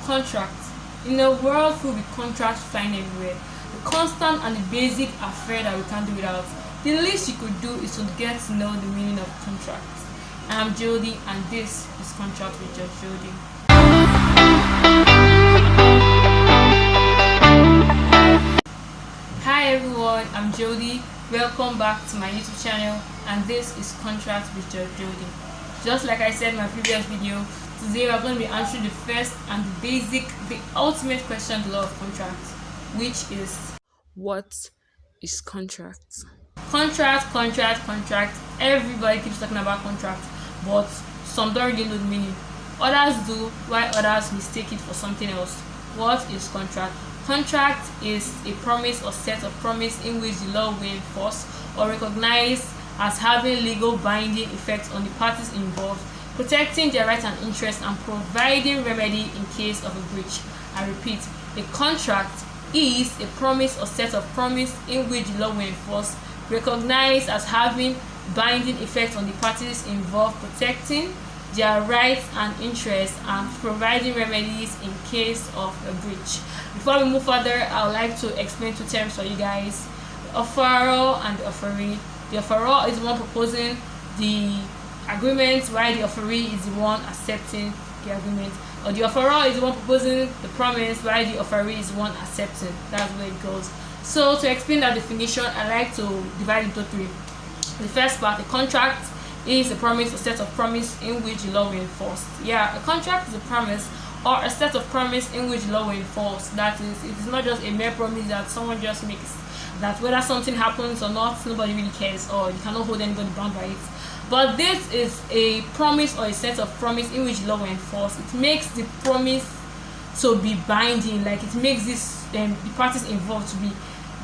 Contract. In a world filled with contracts flying everywhere, the constant and the basic affair that we can't do without, the least you could do is to get to know the meaning of contract. I'm Jodie, and this is Contract with Judge Jodie. Hi everyone, I'm Jodie. Welcome back to my YouTube channel, and this is Contract with Judge Jodie. Just like I said in my previous video, today we're going to be answering the first and the basic, the ultimate question in the law of contract, which is, what is contract? Contract. Everybody keeps talking about contract, but some don't really know the meaning. Others do, while others mistake it for something else. What is contract? Contract is a promise or set of promise in which the law will enforce or recognize as having legal binding effect on the parties involved, protecting their rights and interests, and providing remedy in case of a breach. I repeat, a contract is a promise or set of promise in which the law will enforce, recognize as having binding effect on the parties involved, protecting their rights and interests, and providing remedies in case of a breach. Before we move further, I would like to explain two terms for you guys: the offeror and the offeree. The offeror is the one proposing the agreement, while the offeree is the one accepting the agreement. Or the offeror is the one proposing the promise, while the offeree is the one accepting. That's where it goes. So to explain that definition, I like to divide into three. The first part, a contract is a promise or set of promise in which the law will enforce. Yeah, a contract is a promise or a set of promise in which the law will enforce. That is, it is not just a mere promise that someone just makes, that whether something happens or not, nobody really cares, or you cannot hold anybody bound by it. But this is a promise or a set of promise in which the law will enforce. It makes the promise to be binding, like it makes this the parties involved to be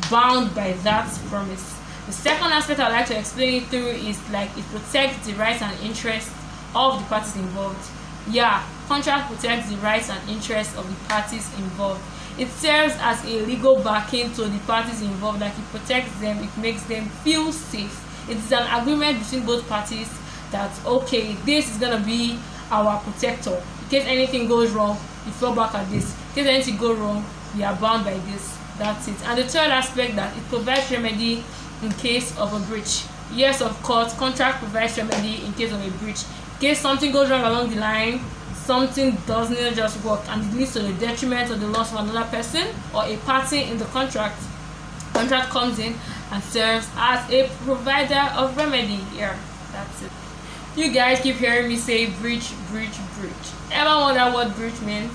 bound by that promise. The second aspect I'd like to explain it through is like it protects the rights and interests of the parties involved. Yeah, contract protects the rights and interests of the parties involved. It serves as a legal backing to the parties involved, like it protects them, it makes them feel safe. It is an agreement between both parties that, okay, this is gonna be our protector. In case anything goes wrong, we fall back at this. In case anything goes wrong, we are bound by this. That's it. And the third aspect, that it provides remedy in case of a breach. Yes, of course, contract provides remedy in case of a breach. In case something goes wrong along the line, something doesn't just work, and it leads to the detriment or the loss of another person or a party in the contract. Contract comes in and serves as a provider of remedy. Yeah, that's it. You guys keep hearing me say breach. Ever wonder what breach means?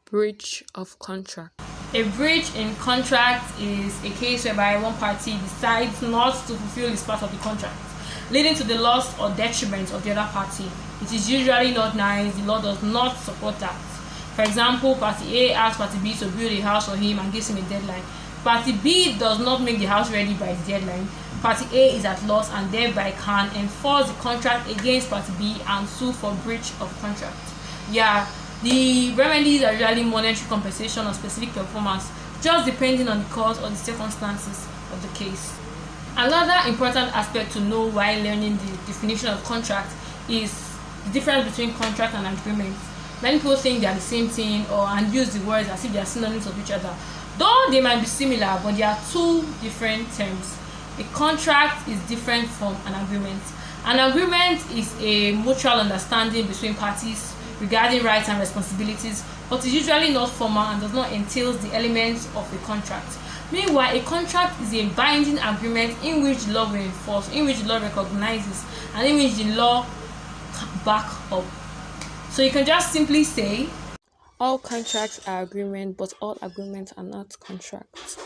Breach of contract. A breach in contract is a case whereby one party decides not to fulfill its part of the contract, leading to the loss or detriment of the other party. It is usually not nice. The law does not support that. For example, party A asks party B to build a house for him and gives him a deadline. Party B does not make the house ready by the deadline. Party A is at loss and thereby can enforce the contract against party B and sue for breach of contract. Yeah, the remedies are usually monetary compensation or specific performance, just depending on the cause or the circumstances of the case. Another important aspect to know while learning the definition of contract is the difference between contract and agreement. Many people think they are the same thing and use the words as if they are synonyms of each other. Though they might be similar, but they are two different terms. A contract is different from an agreement. An agreement is a mutual understanding between parties regarding rights and responsibilities, but is usually not formal and does not entail the elements of a contract. Meanwhile, a contract is a binding agreement in which the law will enforce, in which the law recognizes, and in which the law back up. So you can just simply say, all contracts are agreements, but all agreements are not contracts.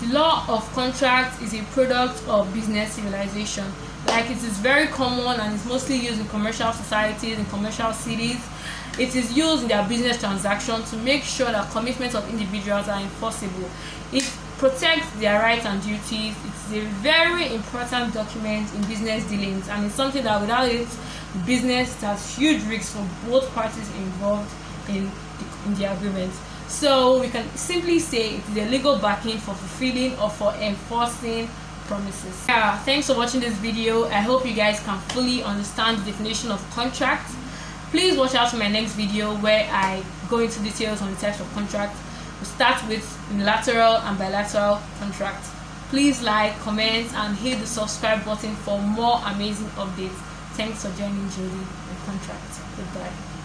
The law of contract is a product of business civilization. Like, it is very common and is mostly used in commercial societies, in commercial cities. It is used in their business transactions to make sure that commitments of individuals are enforceable. It protects their rights and duties. It's a very important document in business dealings, and it's something that without it, the business has huge risks for both parties involved in the agreement. So we can simply say it is a legal backing for fulfilling or for enforcing promises. Yeah, thanks for watching this video. I hope you guys can fully understand the definition of contract Please watch out for my next video where I go into details on the types of contract. We start with unilateral and bilateral contract. Please like, comment, and hit the subscribe button for more amazing updates. Thanks for joining Jodie on Contract. Goodbye.